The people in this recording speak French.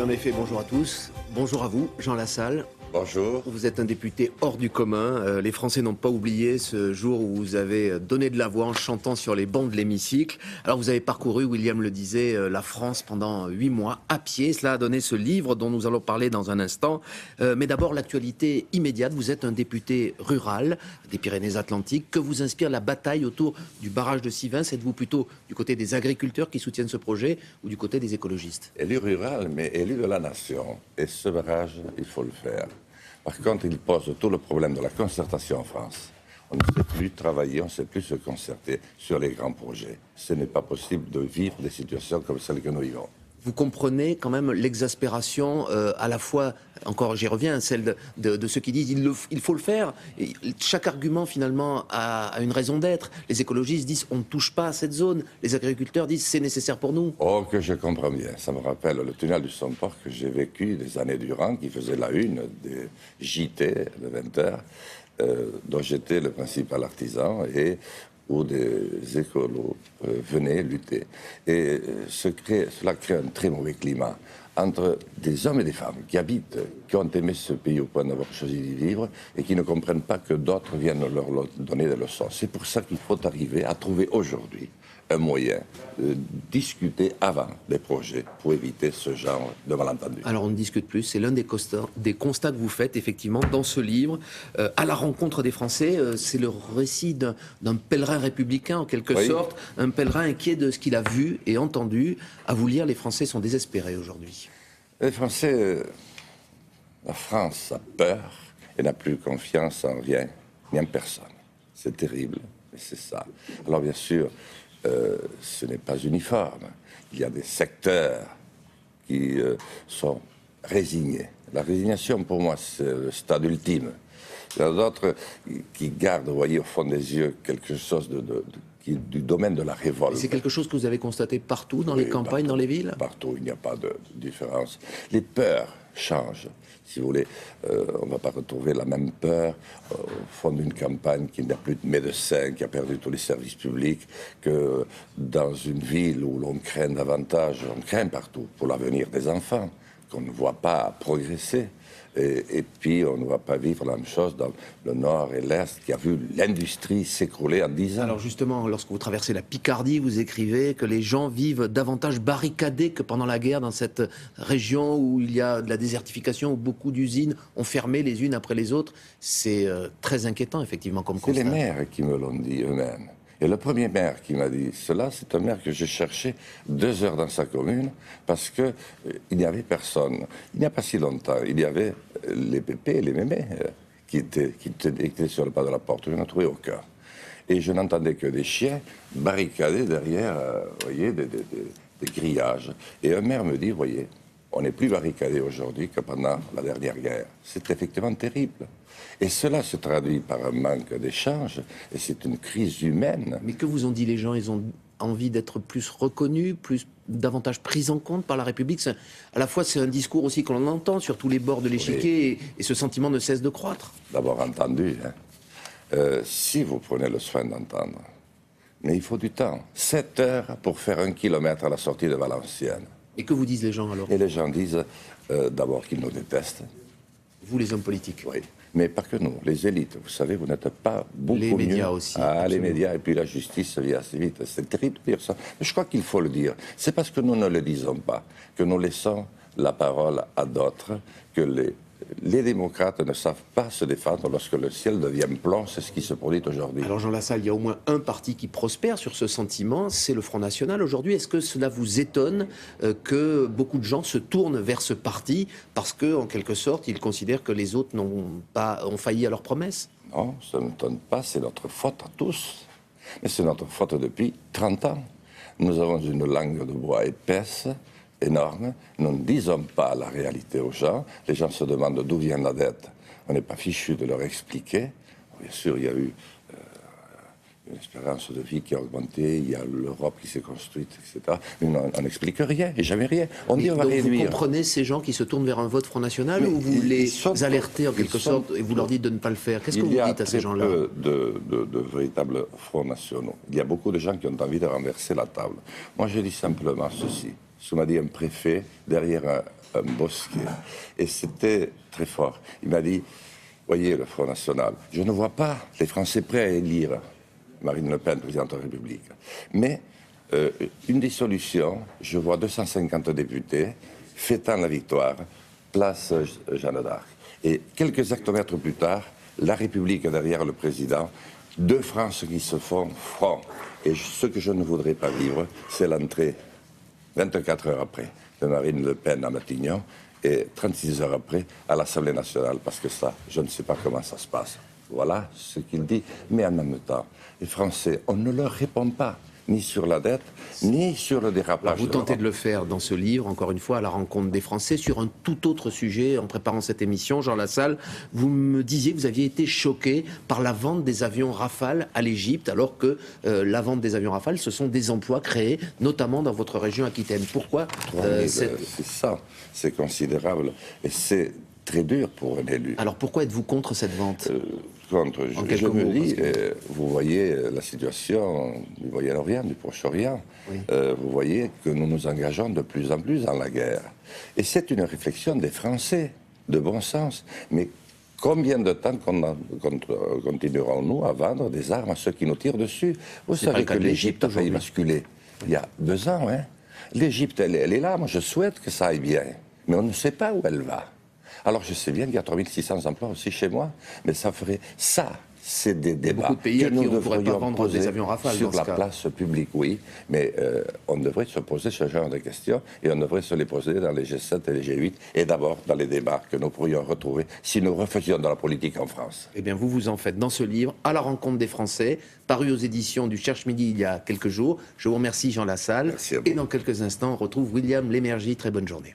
Et en effet, bonjour à tous. Bonjour à vous, Jean Lassalle. Bonjour. Vous êtes un député hors du commun. Les Français n'ont pas oublié ce jour où vous avez donné de la voix en chantant sur les bancs de l'hémicycle. Alors vous avez parcouru, William le disait, la France pendant 8 mois à pied. Cela a donné ce livre dont nous allons parler dans un instant. Mais d'abord, l'actualité immédiate. Vous êtes un député rural des Pyrénées-Atlantiques. Que vous inspire la bataille autour du barrage de Sivins? Êtes-vous plutôt du côté des agriculteurs qui soutiennent ce projet ou du côté des écologistes? Élu rural, mais élu de la nation. Et ce barrage, il faut le faire. Par contre, il pose tout le problème de la concertation en France. On ne sait plus travailler, on ne sait plus se concerter sur les grands projets. Ce n'est pas possible de vivre des situations comme celles que nous vivons. Vous comprenez quand même l'exaspération, à la fois, encore j'y reviens, celle de ceux qui disent il faut le faire. Et chaque argument finalement a une raison d'être. Les écologistes disent on ne touche pas à cette zone. Les agriculteurs disent c'est nécessaire pour nous. Oh, que je comprends bien. Ça me rappelle le tunnel du Somport que j'ai vécu des années durant, qui faisait la une des JT de 20 heures, dont j'étais le principal artisan et où des écolos venaient lutter. Et cela crée un très mauvais climat entre des hommes et des femmes qui habitent, qui ont aimé ce pays au point d'avoir choisi d'y vivre et qui ne comprennent pas que d'autres viennent leur donner des leçons. C'est pour ça qu'il faut arriver à trouver aujourd'hui un moyen de discuter avant les projets pour éviter ce genre de malentendus. Alors on ne discute plus, c'est l'un des constats que vous faites effectivement dans ce livre, à la rencontre des Français. C'est le récit d'un pèlerin républicain en quelque sorte, un pèlerin inquiet de ce qu'il a vu et entendu. À vous lire, les Français sont désespérés aujourd'hui. Les Français, la France a peur et n'a plus confiance en rien ni en personne. C'est terrible, mais c'est ça. Alors bien sûr, ce n'est pas uniforme. Il y a des secteurs qui sont résignés. La résignation, pour moi, c'est le stade ultime. Il y en a d'autres qui gardent, vous voyez, au fond des yeux, quelque chose qui est du domaine de la révolte. C'est quelque chose que vous avez constaté partout, dans les campagnes, dans les villes? Partout, il n'y a pas de différence. Les peurs changent. Si vous voulez, on ne va pas retrouver la même peur au fond d'une campagne qui n'a plus de médecins, qui a perdu tous les services publics, que dans une ville où l'on craint davantage, on craint partout pour l'avenir des enfants, qu'on ne voit pas progresser. Et puis, on ne va pas vivre la même chose dans le Nord et l'Est, qui a vu l'industrie s'écrouler en 10 ans. Alors justement, lorsque vous traversez la Picardie, vous écrivez que les gens vivent davantage barricadés que pendant la guerre dans cette région où il y a de la désertification, où beaucoup d'usines ont fermé les unes après les autres. C'est très inquiétant, effectivement, comme constat. C'est les maires qui me l'ont dit eux-mêmes. Et le premier maire qui m'a dit cela, c'est un maire que j'ai cherché 2 heures dans sa commune parce que il n'y avait personne. Il n'y a pas si longtemps, il y avait les pépés et les mémés qui étaient sur le pas de la porte. Je n'en trouvais aucun. Et je n'entendais que des chiens barricadés derrière, voyez, des grillages. Et un maire me dit, voyez, on n'est plus barricadé aujourd'hui que pendant la dernière guerre. C'est effectivement terrible. Et cela se traduit par un manque d'échange, et c'est une crise humaine. Mais que vous ont dit les gens? Ils ont envie d'être plus reconnus, davantage pris en compte par la République. À la fois, c'est un discours aussi que l'on entend sur tous les bords de l'échiquier, et ce sentiment ne cesse de croître. D'abord entendu, si vous prenez le soin d'entendre, mais il faut du temps. 7 heures pour faire 1 kilomètre à la sortie de Valenciennes. Et que vous disent les gens alors? Et les gens disent d'abord qu'ils nous détestent. Vous, les hommes politiques? Oui, mais pas que nous, les élites. Vous savez, vous n'êtes pas beaucoup les médias mieux. aussi. Les médias, et puis la justice vient assez vite. C'est terrible de dire ça. Mais je crois qu'il faut le dire. C'est parce que nous ne le disons pas que nous laissons la parole à d'autres, que les démocrates ne savent pas se défendre lorsque le ciel devient blanc. C'est ce qui se produit aujourd'hui. Alors Jean Lassalle, il y a au moins un parti qui prospère sur ce sentiment, c'est le Front National aujourd'hui. Est-ce que cela vous étonne que beaucoup de gens se tournent vers ce parti parce que, en quelque sorte, ils considèrent que les autres ont failli à leurs promesses? Non, ça ne m'étonne pas, c'est notre faute à tous. Mais c'est notre faute depuis 30 ans. Nous avons une langue de bois épaisse, énorme. Nous ne disons pas la réalité aux gens. Les gens se demandent d'où vient la dette. On n'est pas fichu de leur expliquer. Bien sûr, il y a eu une espérance de vie qui a augmenté, il y a l'Europe qui s'est construite, etc. Mais on n'explique rien, et jamais rien. On dit on va réduire. Vous comprenez ces gens qui se tournent vers un vote Front National, ou vous les alertez en quelque sorte et vous leur dites de ne pas le faire? Qu'est-ce que vous dites à ces gens-là? Il y a peu de véritables fronts nationaux. Il y a beaucoup de gens qui ont envie de renverser la table. Moi, je dis simplement ceci. ce m'a dit un préfet derrière un bosquet. Et c'était très fort. Il m'a dit, voyez le Front National, je ne vois pas les Français prêts à élire Marine Le Pen, présidente de la République. Mais une dissolution, je vois 250 députés fêtant la victoire, place Jeanne d'Arc. Et quelques hectomètres plus tard, la République derrière le président, deux France qui se font front. Et ce que je ne voudrais pas vivre, c'est l'entrée, 24 heures après, de Marine Le Pen à Matignon et 36 heures après à l'Assemblée nationale, parce que ça, je ne sais pas comment ça se passe. Voilà ce qu'il dit. Mais en même temps, les Français, on ne leur répond pas, ni sur la dette, ni sur le dérapage. Alors vous tentez de le faire dans ce livre, encore une fois, à la rencontre des Français, sur un tout autre sujet. En préparant cette émission, Jean Lassalle, vous me disiez que vous aviez été choqué par la vente des avions Rafale à l'Égypte, alors que la vente des avions Rafale, ce sont des emplois créés, notamment dans votre région Aquitaine. Pourquoi C'est ça, c'est considérable. Et c'est très dur pour un élu. Alors pourquoi êtes-vous contre cette vente Contre, je me dis, vous voyez la situation du Moyen-Orient, du Proche-Orient, oui. Vous voyez que nous nous engageons de plus en plus dans la guerre. Et c'est une réflexion des Français, de bon sens. Mais combien de temps continuerons-nous à vendre des armes à ceux qui nous tirent dessus? Vous savez que l'Égypte a failli basculer il y a 2 ans. Hein. L'Égypte, elle est là. Moi, je souhaite que ça aille bien. Mais on ne sait pas où elle va. Alors je sais bien qu'il y a 3600 emplois aussi chez moi, mais ça ferait ça. C'est des débats. Beaucoup de pays que à qui on ne pourrait pas vendre des avions Rafale sur dans la ce cas. place publique, oui. Mais on devrait se poser ce genre de questions et on devrait se les poser dans les G7 et les G8 et d'abord dans les débats que nous pourrions retrouver si nous refaisions de la politique en France. Eh bien, vous vous en faites dans ce livre, À la rencontre des Français, paru aux éditions du Cherche Midi il y a quelques jours. Je vous remercie, Jean Lassalle. Merci à vous. Et dans quelques instants, on retrouve William Lémergie. Très bonne journée.